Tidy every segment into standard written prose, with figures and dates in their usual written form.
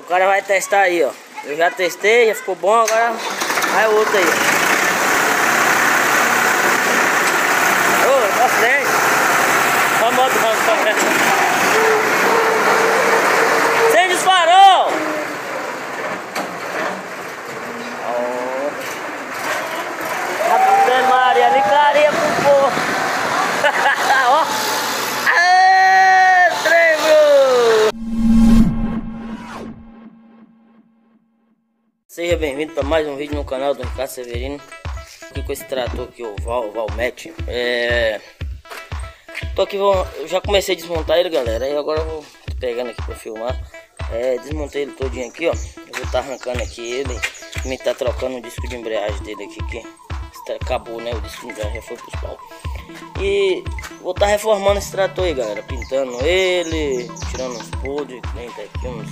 O cara vai testar aí, ó. Eu já testei, já ficou bom, agora vai o outro aí. Ô, pra frente. Olha a moto também. Acende os farol! Ave Maria, ali clareia pro povo. Ó. Aê, trevo! Seja bem-vindo para mais um vídeo no canal do Ricardo Severino. Aqui com esse trator aqui, o Valmet. Tô aqui, eu já comecei a desmontar ele, galera. E agora eu vou pegando aqui para filmar. Desmontei ele todinho aqui, ó. Eu vou estar arrancando aqui ele. Me tá trocando o disco de embreagem dele aqui, que acabou, né? O disco de embreagem já foi pros pau. E vou estar reformando esse trator aí, galera. Pintando ele, tirando uns podres, que nem tá aqui, uns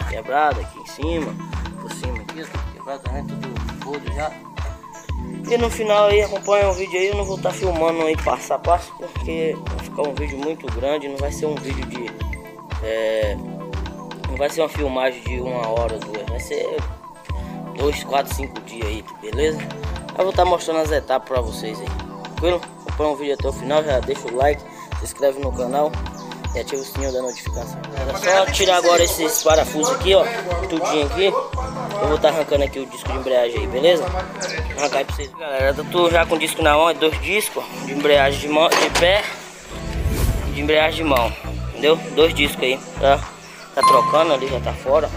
quebrados aqui em cima. Por cima aqui, tudo quebrado, né? Tudo podre já. E no final aí, acompanha o vídeo aí. Eu não vou estar filmando aí passo a passo, porque vai ficar um vídeo muito grande. Não vai ser um vídeo de... não vai ser uma filmagem de 1 hora, 2. Vai ser 2, 4, 5 dias aí, beleza? Eu vou estar mostrando as etapas pra vocês aí, tranquilo? Acompanha o vídeo até o final, já deixa o like, se inscreve no canal e ativa o sininho da notificação. É só tirar agora esses parafusos aqui, ó, tudinho aqui. Eu vou estar arrancando aqui o disco de embreagem aí, beleza? Vou arrancar aí pra vocês. Galera, eu tô já com o disco na mão, 2 discos de embreagem de mão, de pé e de embreagem de mão, entendeu? 2 discos aí, tá trocando ali, já tá fora.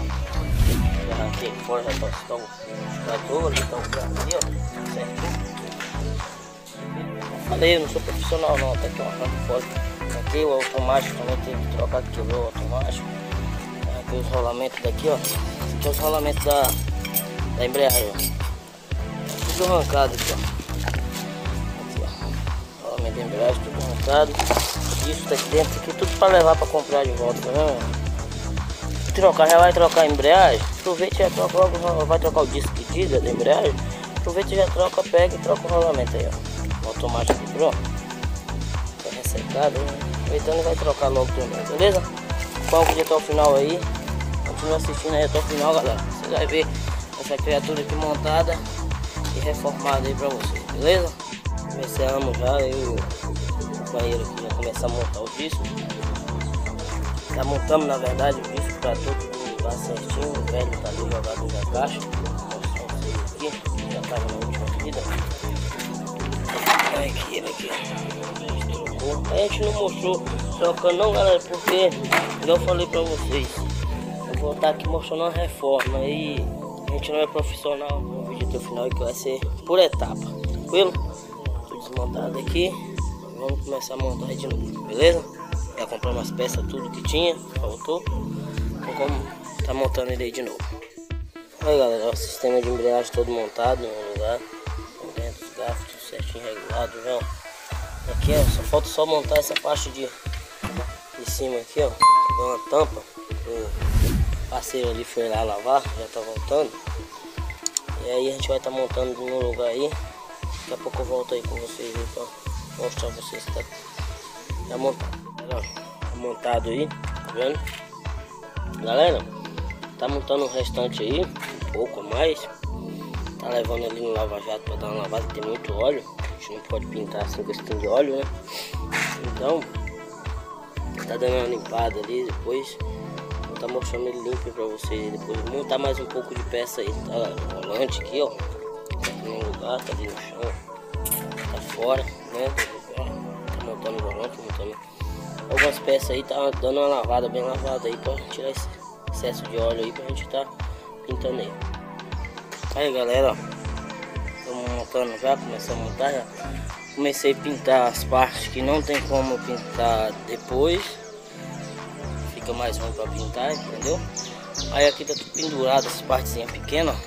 Já arranquei fora, já tá o trator ali, tá o aqui, ó, certinho. Falei, eu não sou profissional não, tá aqui, ó, arranco fora. Aqui o automático também tem que trocar, que quebrou o automático. Aqui os rolamentos daqui, ó. Aqui é os rolamentos da embreagem, ó. Tudo arrancado aqui, ó. Aqui, ó. Rolamento da embreagem, tudo arrancado. Isso tá aqui dentro, aqui tudo pra levar pra comprar de volta, tá vendo? Trocar, já vai trocar a embreagem. Aproveita e já troca logo, vai trocar o disco que diga da embreagem. Aproveita e já troca, pega e troca o rolamento aí, ó. O automático aqui, pronto. Tá ressecado, né? Aproveitando e vai trocar logo também, beleza? Acompanha o vídeo até o final aí. Continua assistindo aí até o final, galera. Você vai ver essa criatura aqui montada e reformada aí pra vocês, beleza? Começamos já, eu e o companheiro aqui já começamos a montar o disco. Já montamos, na verdade, o disco pra tudo lá certinho. O velho tá ali jogado na caixa. Vou mostrar pra vocês aqui, já tava na última vida. Aqui, ele aqui, ó. A gente não mostrou trocando não, galera, porque igual eu falei pra vocês, eu vou estar aqui mostrando uma reforma e a gente não é profissional no vídeo até o final, que vai ser por etapa, tranquilo? Tô desmontado aqui, vamos começar a montar de novo, beleza? Já compramos as peças, tudo que tinha, faltou, então como tá montando ele aí de novo. Aí, galera, o sistema de embreagem todo montado no lugar, dentro dos garfos, tudo certinho, regulado, já. Aqui, ó, só falta montar essa parte de cima aqui, ó. Deu uma tampa. O parceiro ali foi lá lavar, já tá voltando. E aí a gente vai estar montando no lugar aí. Daqui a pouco eu volto aí com vocês aí pra mostrar pra vocês que tá já montado. Tá montado aí, tá vendo? Galera, tá montando o restante aí, um pouco a mais. Tá levando ali no lava-jato pra dar uma lavada, tem muito óleo. A gente não pode pintar assim com esse tipo de óleo, né? Então, tá dando uma limpada ali, depois vou tá mostrando ele limpo pra vocês. Depois vou montar mais um pouco de peça aí, tá? O volante aqui, ó, tá aqui no lugar, tá ali no chão, tá fora, né? Tá montando o volante, montando algumas peças aí, tá dando uma lavada, bem lavada aí, pra tirar esse excesso de óleo aí, pra gente tá pintando aí. Aí, galera, ó. Estamos montando já, começamos a montar já. Comecei a pintar as partes que não tem como pintar depois. Fica mais ruim para pintar, entendeu? Aí aqui tá tudo pendurado, essas partezinhas pequenas.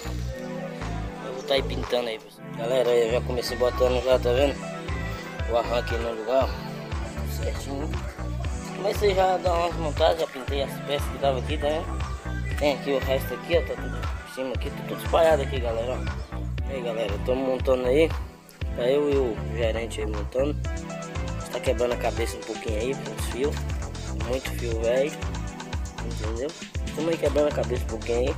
Eu vou estar aí pintando aí, pessoal. Galera, eu já comecei botando já, tá vendo? O arranque no lugar, certinho. Comecei já a dar umas montagens, já pintei as peças que tava aqui, tá vendo? Tem aqui o resto aqui, ó, tá tudo em cima aqui, tá tudo espalhado aqui, galera, ó. Aí, galera, estamos montando aí. Tá eu e o gerente aí montando. Está quebrando a cabeça um pouquinho aí com os fios. Muito fio velho, entendeu? Estamos aí quebrando a cabeça um pouquinho aí,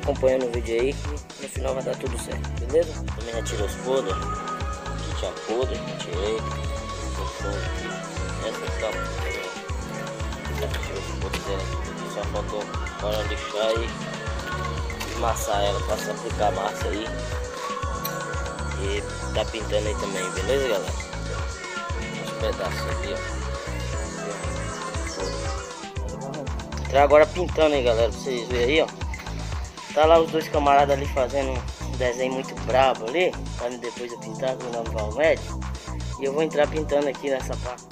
acompanhando o vídeo aí, que no final vai dar tudo certo, beleza? Também já tirei os podres, aqui tinha podre, tirei, essa tá, já tirei os podres dela aqui, só faltou para lixar e amassar ela, para aplicar a massa aí. E tá pintando aí também, beleza, galera? Uns pedaços aqui, ó. Tá agora pintando aí, galera, pra vocês verem aí, ó. Tá lá os dois camaradas ali fazendo um desenho muito brabo ali, pra depois eu pintar com o nome Valmed. E eu vou entrar pintando aqui nessa parte.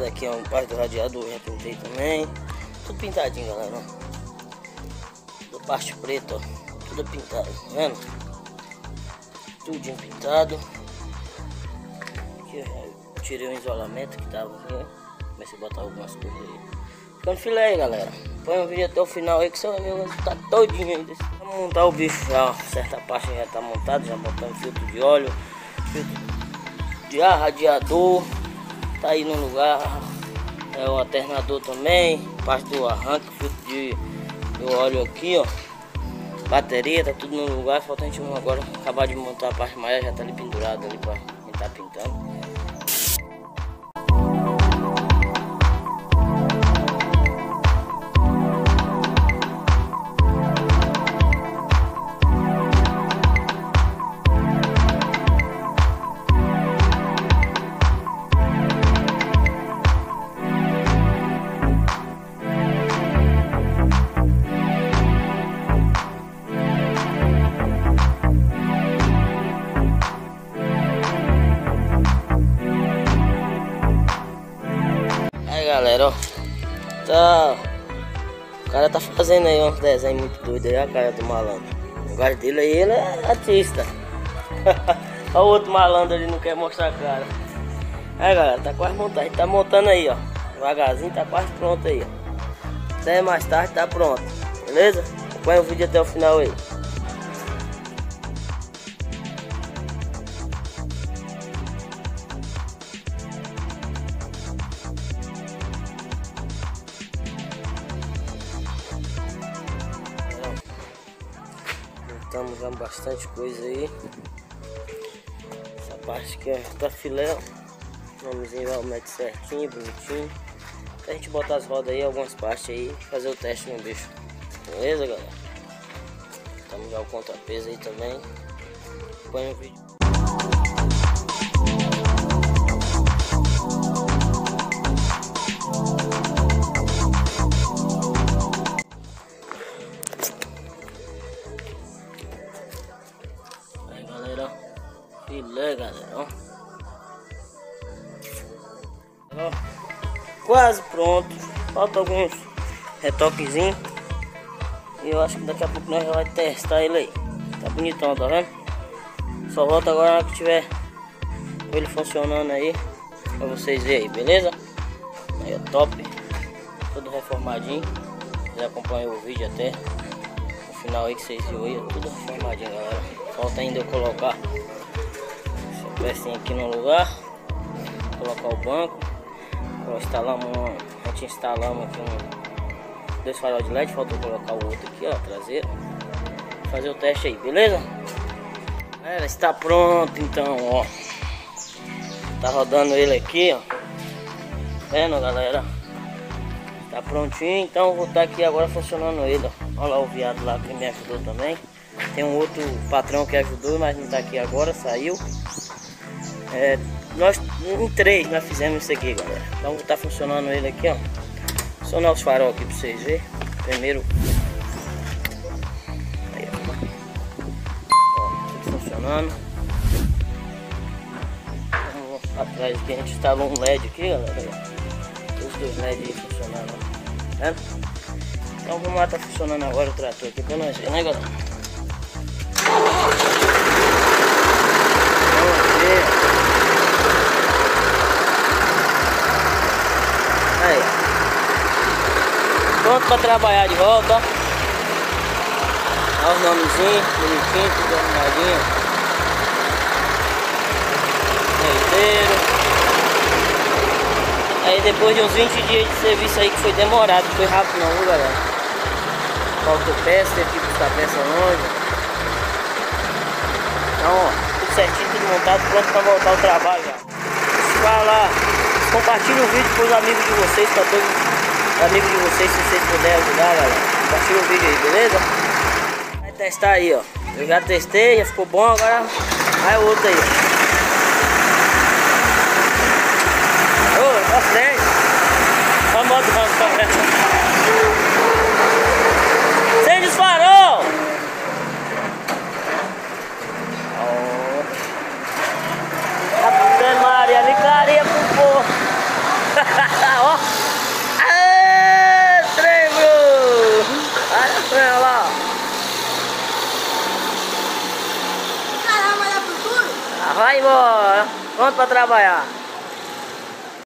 Aqui é um parte do radiador, já pintei também. Tudo pintadinho, galera. Da parte preta, ó, tudo pintado, tá vendo? Tudinho pintado. Aqui eu tirei o isolamento que tava aqui. Comecei a botar algumas coisas aí. Ficando filé aí, galera. Põe o vídeo até o final aí que você vai ver o resultado todinho aí desse. Vamos montar o bicho já, certa parte já tá montada, já botamos filtro de óleo, filtro de ar, radiador. Tá aí no lugar, é o alternador também, parte do arranque, filtro de óleo aqui, ó. Bateria, tá tudo no lugar, falta a gente agora acabar de montar a parte maior, já tá ali pendurado ali pra quem tá pintando. Galera, ó, tá, o cara tá fazendo aí uns desenhos muito doidos aí, a cara do malandro. O lugar dele aí, ele é artista. Olha o outro malandro ali, não quer mostrar a cara. Aí, galera, tá quase montando, a gente tá montando aí, ó, devagarzinho, tá quase pronto aí, ó. Até mais tarde tá pronto, beleza? Acompanha o vídeo até o final aí. Montamos já bastante coisa aí. Essa parte aqui é da filé, ó. Nomezinho Valmed certinho, bonitinho. Pra gente botar as rodas aí, algumas partes aí, fazer o teste no bicho. Beleza, galera? Estamos já o contrapeso aí também. Acompanha o vídeo. Aí, galera, filé, galera, ó. Quase pronto, falta alguns retoquezinhos e eu acho que daqui a pouco nós já vai testar ele aí. Tá bonitão, tá vendo? Só volta agora na hora que tiver ele funcionando aí pra vocês verem aí, beleza? Aí é top, todo reformadinho. Vocês acompanham o vídeo até o final aí que vocês viram aí, tudo reformadinho, galera. Falta ainda eu colocar essa pecinha aqui no lugar, colocar o banco. A gente instalamos aqui dois farol de LED, faltou colocar o outro aqui, ó, traseiro. Fazer o teste aí, beleza? Galera, está pronto então, ó. Tá rodando ele aqui, ó. Vendo, galera? Tá prontinho, então vou estar aqui agora funcionando ele, ó. Olha lá o viado lá que me ajudou também. Tem um outro patrão que ajudou, mas não tá aqui agora, saiu. Nós em 3 nós fizemos isso aqui, galera. Então vou estar funcionando ele aqui, ó. Funcionar os farol aqui pra vocês verem. Primeiro. Aí, ó. Tudo funcionando. Vamos atrás aqui, a gente instalou um LED aqui, galera. Os dois LEDs aí funcionando, ó. Né? Então vamos lá, tá funcionando agora o trator aqui pra nós ver, né, galera? Vamos ver. Aí, pronto para trabalhar de volta, ó. Olha os nomezinhos, bonitinho, tudo arrumadinho. Leiteiro. Aí depois de uns 20 dias de serviço aí, que foi demorado, não foi rápido não, viu, galera? Faltou peça, teve que buscar peça longe. Então, ó, tudo certinho, tudo montado, pronto para voltar ao trabalho já. Vai lá. Compartilhe o vídeo com os amigos de vocês, para todos os amigos de vocês, se vocês puderem ajudar, galera. Compartilhe o vídeo aí, beleza? Vai testar aí, ó. Eu já testei, já ficou bom, agora vai o outro aí. Ô, pra frente. Olha a moto pra frente. Acende os farol! Ave Maria, me clareia pro povo. Ó, aê, trem, bro. Olha lá. Caramba, olha pro tudo. Vai embora. Pronto pra trabalhar.